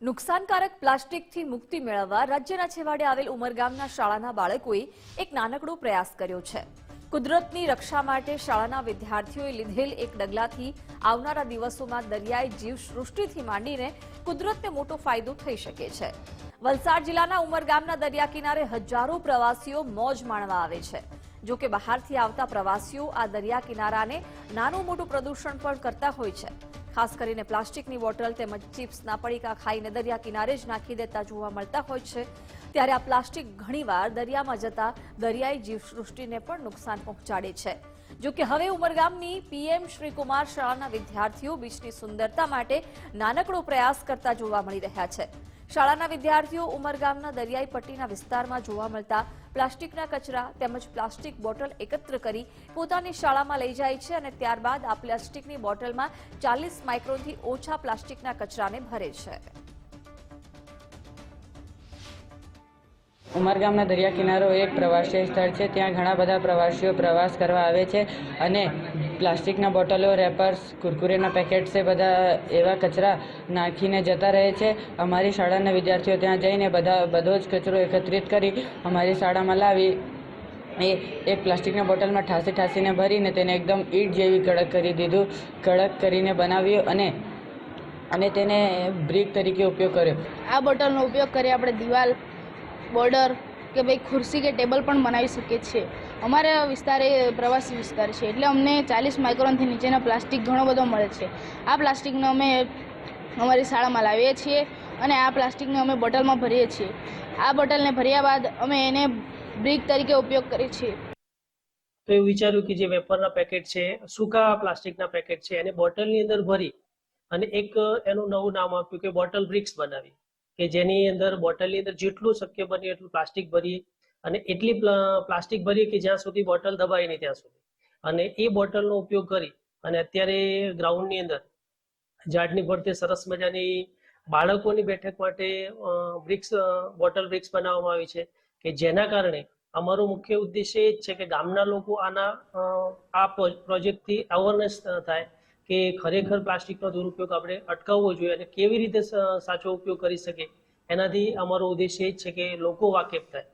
નુકસાનકારક પ્લાસ્ટિકથી મુક્તિ મેળવવા રાજ્યના છેવાડે આવેલ ઉમરગામના શાળાના બાળકોએ એક નાનકડો પ્રયાસ કર્યો છે। કુદરતની રક્ષા માટે શાળાના વિદ્યાર્થીઓએ લીધેલ એક ડગલાથી આવનારા દિવસોમાં દરિયાઈ જીવસૃષ્ટિથી માંડીને કુદરતને મોટો ફાયદો થઈ શકે છે। વલસાડ જિલ્લાના ઉમરગામના દરિયા કિનારે હજારો પ્રવાસીઓ મોજ માણવા આવે છે। જો કે બહારથી આવતા પ્રવાસીઓ આ દરિયા કિનારાને નાનું મોટું પ્રદૂષણ પણ કરતા હોય છે। ખાસ કરીને પ્લાસ્ટિકની બોટલ તેમજ ચિપ્સના પડીકા ખાઈને દરિયા કિનારે જ નાખી દેતા જોવા મળતા હોય છે। ત્યારે આ પ્લાસ્ટિક ઘણીવાર દરિયામાં જતા દરિયાઈ જીવસૃષ્ટિને પણ નુકસાન પહોંચાડે છે। જો કે હવે ઉમરગામની પીએમ શ્રી કુમાર શાળાના વિદ્યાર્થીઓ બીચની સુંદરતા માટે નાનકડો પ્રયાસ કરતા જોવા મળી રહ્યા છે। શાળાના વિદ્યાર્થીઓ ઉમરગામના દરિયાઈ પટ્ટીના વિસ્તારમાં જોવા મળતા પ્લાસ્ટિકના કચરા તેમજ પ્લાસ્ટિક બોટલ એકત્ર કરી પોતાની શાળામાં લઈ જાય છે અને ત્યારબાદ આ પ્લાસ્ટિકની બોટલમાં 40 માઇક્રોનથી ઓછા પ્લાસ્ટિકના કચરાને ભરે છે। ઉમરગામના દરિયા કિનારો એક પ્રવાસી સ્થળ છે। ત્યાં ઘણા બધા પ્રવાસીઓ પ્રવાસ કરવા આવે છે અને પ્લાસ્ટિકના બોટલો, રેપર્સ, કુરકુરેના પેકેટ્સ એ બધા એવા કચરા નાખીને જતા રહે છે। અમારી શાળાના વિદ્યાર્થીઓ ત્યાં જઈને બધો જ કચરો એકત્રિત કરી અમારી શાળામાં લાવી એક પ્લાસ્ટિકના બોટલમાં ઠાસીને ભરીને તેને એકદમ ઈંટ જેવી કડક કરી દીધું। કડક કરીને બનાવ્યું અને તેને બ્રિક તરીકે ઉપયોગ કર્યો। આ બોટલનો ઉપયોગ કરી આપણે દિવાલ, બોર્ડર કે ભાઈ ખુરશી કે ટેબલ પણ બનાવી શકીએ છીએ। અમારા વિસ્તાર એ પ્રવાસી વિસ્તાર છે એટલે અમને 40 માઇક્રોનથી નીચેના પ્લાસ્ટિક ઘણો બધો મળે છે। આ પ્લાસ્ટિકનો અમે અમારી શાળામાં લાવીએ છીએ અને આ પ્લાસ્ટિકને અમે બોટલમાં ભરીએ છીએ। આ બોટલને ભર્યા બાદ અમે એને બ્રિક તરીકે ઉપયોગ કરીએ છીએ। તો એવું વિચાર્યું કે જે વેપરના પેકેટ છે, સૂકા પ્લાસ્ટિકના પેકેટ છે, એને બોટલની અંદર ભરી અને એક એનું નવું નામ આપ્યું કે બોટલ બ્રિક્સ બનાવી, કે જેની અંદર બોટલની અંદર જેટલું શક્ય બને એટલું પ્લાસ્ટિક ભરીએ અને એટલી પ્લાસ્ટિક ભરીએ કે જ્યાં સુધી બોટલ દબાય નહીં ત્યાં સુધી, અને એ બોટલનો ઉપયોગ કરી અને અત્યારે ગ્રાઉન્ડની અંદર ઝાડની ફરતે સરસ મજાની બાળકોની બેઠક માટે બોટલ બ્રિક્સ બનાવવામાં આવી છે, કે જેના કારણે અમારો મુખ્ય ઉદ્દેશ્ય એ જ છે કે ગામના લોકો આ પ્રોજેક્ટથી અવેરનેસ થાય કે ખરેખર પ્લાસ્ટિકનો દુરુપયોગ આપણે અટકાવવો જોઈએ અને કેવી રીતે સાચો ઉપયોગ કરી શકે। એનાથી અમારો ઉદ્દેશ્ય એ જ છે કે લોકો વાકેફ થાય।